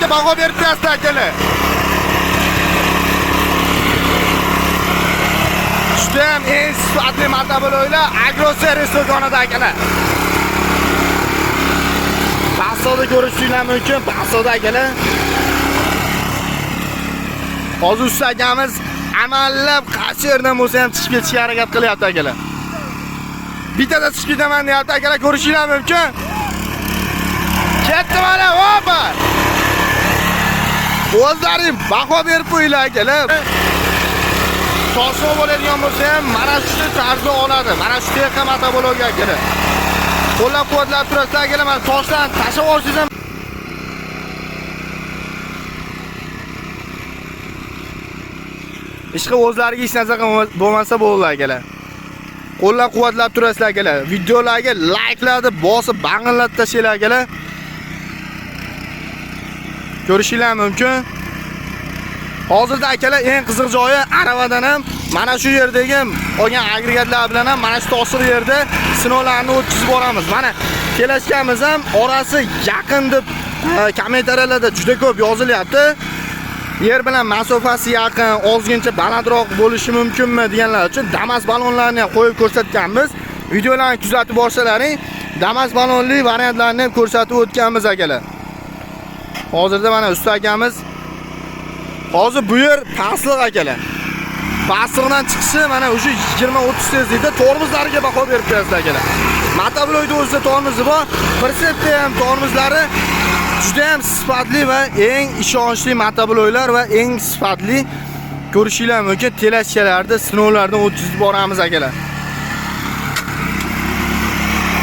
vaziyatga baho berib berasiz akalar. Juda ham eng sifatli motobloklar Agroservis do'konida akalar. Pasoda ko'rishingiz mumkin, pasoda akalar. Hozir usta akamiz amallab qaysi yerdan bo'lsa ham chiqib ketishga harakat qilyapti akalar. Bittada chiqib ketaman deyapti akalar, ko'rishingiz mumkin. Ketdi mana, hopa. O'zlaring baho berib qo'yinglar akalar. Toshma bo'ladigan bo'lsa ham mana shu tarzda oladi. Mana shu texnika motoblokga akalar. Qo'llab-quvvatlab turasizlar akalar. Mana toshlarni tashlab olsangiz ham ishqi o'zlariga hech narsa bo'lmasa bo'ladi akalar. Qo'llab-quvvatlab turasizlar akalar. Videolarga like'larni bosib, bang'illab tashlaylar akalar. Ko'rishingiz mumkin. Hozirda akalar eng qiziq joyi aravadan ham mana shu yerdagi olgan agregatlar bilan ham mana shu to'siq yerda sinovlarni o'tkazib boramiz. Mana kelishganimiz ham orasi yaqin deb kommentariyalarda juda ko'p yozilyapti. Yer bilan masofasi yaqin, ozgincha balandroq bo'lishi mumkinmi deganlar uchun Damas balonlarini ham qo'yib ko'rsatganmiz. Videolarni kuzatib borsalaring, Damas balonli variantlarini ham ko'rsatib o'tganmiz akalar. Hozirda mana usta akamiz hozir bu yer pastliq akalar. Pastliqdan chiqishi mana o'sha 20-30 tezlikda tormozlariga baho berib berasiz akalar. Motoblokda o'zida tormozi bor, Persepda ham tormozlari juda ham sifatli va eng ishonchli motobloklar va eng sifatli ko'rishingiz mumkin telashchalarda sinovlardan o'tkazib boramiz akalar.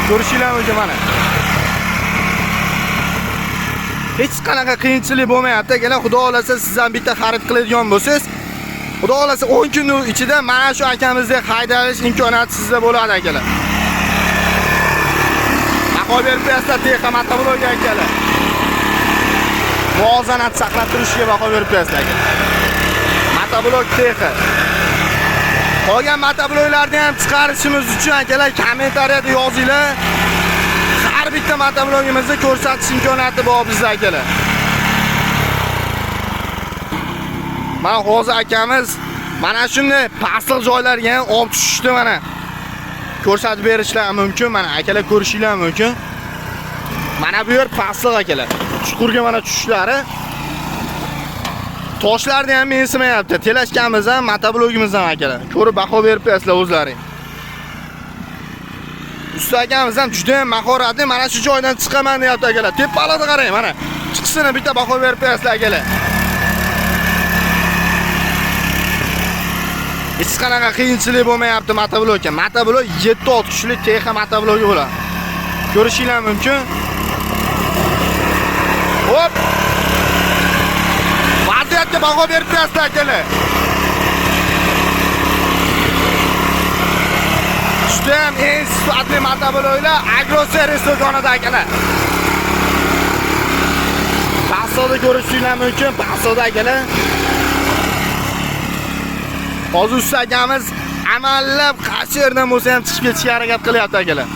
Ko'rishingiz mumkin mana. Hech qanaqa qiyinchilik bo'lmayapti akalar. Xudo xolasa siz ham bitta xarid qiladigan bo'lsangiz, xudo xolasa 10 kun ichida mana shu akamizdek haydalish imkoniyati sizda bo'ladi akalar. Baho berib berasizlar texnika motoblokga akalar. Muvozanat saqlab turishga baho berib berasizlar akalar. Motoblok texnika. Qolgan motobloklarni ham chiqarishimiz uchun akalar kommentariyada yozinglar. Har bitta motoblogimizni ko'rsatish imkoniyati bor bizda akalar. Mana hozir akamiz mana shunday pastliq joylarga ham olib tushishdi mana. Ko'rsatib berishlar mumkin. Mana akalar ko'rishingiz mumkin. Mana bu yer pastliq akalar. Chuqurga mana tushishlari. Toshlarni ham mensimayapti. Telashkamiz ham, motoblogimiz ham akalar. Ko'rib baho berib berasizlar o'zlaring. Usta akamiz ham juda ham mahoratli, mana shu joydan chiqaman deyapti akalar. Tepalarga qarang, mana. Chiqishini bitta baho berib berasizlar akalar. Hech qanaqa qiyinchilik bo'lmayapti motoblokka. Motoblok 7-6 kishilik texnika motoblogi bo'ladi. Ko'rishingiz mumkin. Hop. Vaziyatga baho berib berasizlar akalar. Juda ham eng sifatli motobloklar Agroservis do'konida akalar. Pasoda ko'rishingiz mumkin, pasoda akalar. Hozir usta akamiz amallab qaysi yerdan bo'lsa ham chiqib ketishga harakat qilyapti akalar.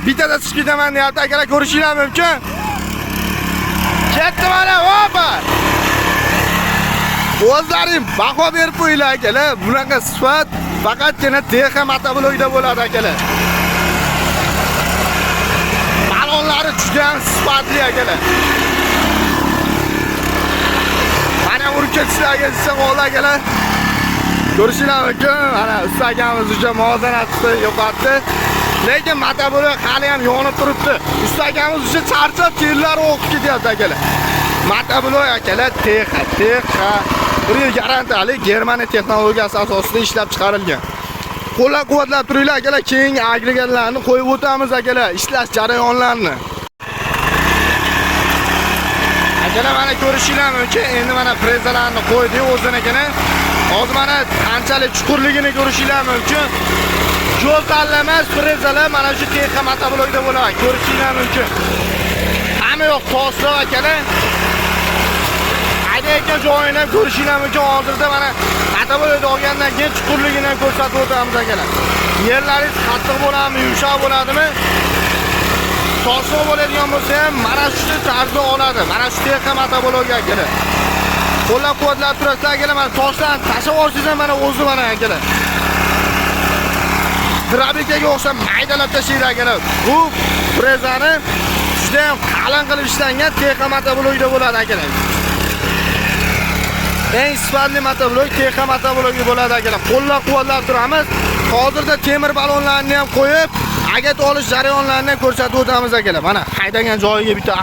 Bittada chiqib ketaman deyapti akalar, ko'rishingiz mumkin. Ketdi mana, hopa. O'zlaring baho berib qo'yinglar akalar. Bunaqa sifat faqatgina texnika motoblokda bo'ladi akalar. Balonlari juda ham sifatli akalar. Mana urib ketishlarga istamoqli akalar. Ko'rishingiz mumkin. Mana usta akamiz uchun muvozanatni yo'qotdi. Lekin motoblok hali ham yonib turibdi. Usta akamiz uchun charchab terlari oqib ketyapti akalar. Motoblok akalar texnika 1 yil garantiyali Germaniya texnologiyasi asosida ishlab chiqarilgan. Qo'llab-quvvatlab turinglar akalar. Keyingi agregatlarni qo'yib o'tamiz akalar, ishlash jarayonlarini. Akalar mana ko'rishingiz mumkin. Endi mana frezalarni qo'ydik o'zinigina. Hozir mana qanchalik chuqurligini ko'rishingiz mumkin. Yo'l tanlamas frezalar mana shu texnika motoblokda bo'ladi. Ko'rishingiz mumkin. Hamma yoq toshliq akalar. Haydayotgan joyini ko'rishingiz mumkin. Hozirda mana motoblokda olgandan keyin chuqurligini ko'rsatib o'tamiz akalar. Yerlaringiz qattiq bo'ladimi, yumshoq bo'ladimi? toshliq bo'ladigan bo'lsa ham mana shu tarzda oladi. Mana shu texnika motovlogga akalar. Qo'llab-quvvatlab turasizlar akalar. Mana toshlarni tashib olsangiz ham mana o'zi mana akalar. Drabikaga o'xshab maydalab tashlaydi akalar. Bu frezani juda ham qalin qilib ishlangan texnika motovlogda bo'ladi akalar. Eng sifatli motovlog texnika motovlogi bo'ladi akalar. Qo'llab-quvvatlab turamiz. Hozirda temir balonlarni ham qo'yib, agat olish jarayonlarini ko'rsatib o'tamiz akalar. Mana haydagan joyiga bitta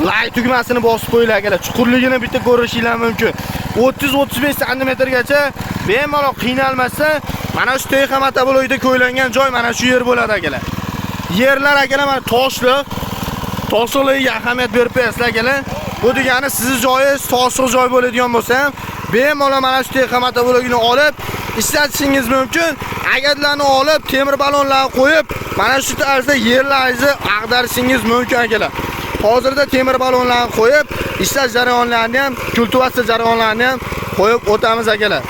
lay tugmasini bosib qo'yinglar akalar. Chuqurligini bitta ko'rishingiz mumkin. 30-35 sm gacha bemalol qiynalmasdan mana shu texnika motovlogda ko'ylangan joy mana shu yer bo'ladi akalar. Yerlar akalar mana toshliq. Toshligiga ahamiyat berib qo'yasizlar akalar. Bu degani sizni joyingiz toshliq joy bo'ladigan bo'lsa ham bemalol mana shu texnika motovlogini olib ishlatishingiz mumkin. Agatlarni olib, temir balonlarni qo'yib, mana shu tarzda yerlaringizni ag'darishingiz mumkin akalar. Hozirda temir balonlarni qo'yib, ishlash jarayonlarini ham, kultivatsiya jarayonlarini ham qo'yib o'tamiz akalar.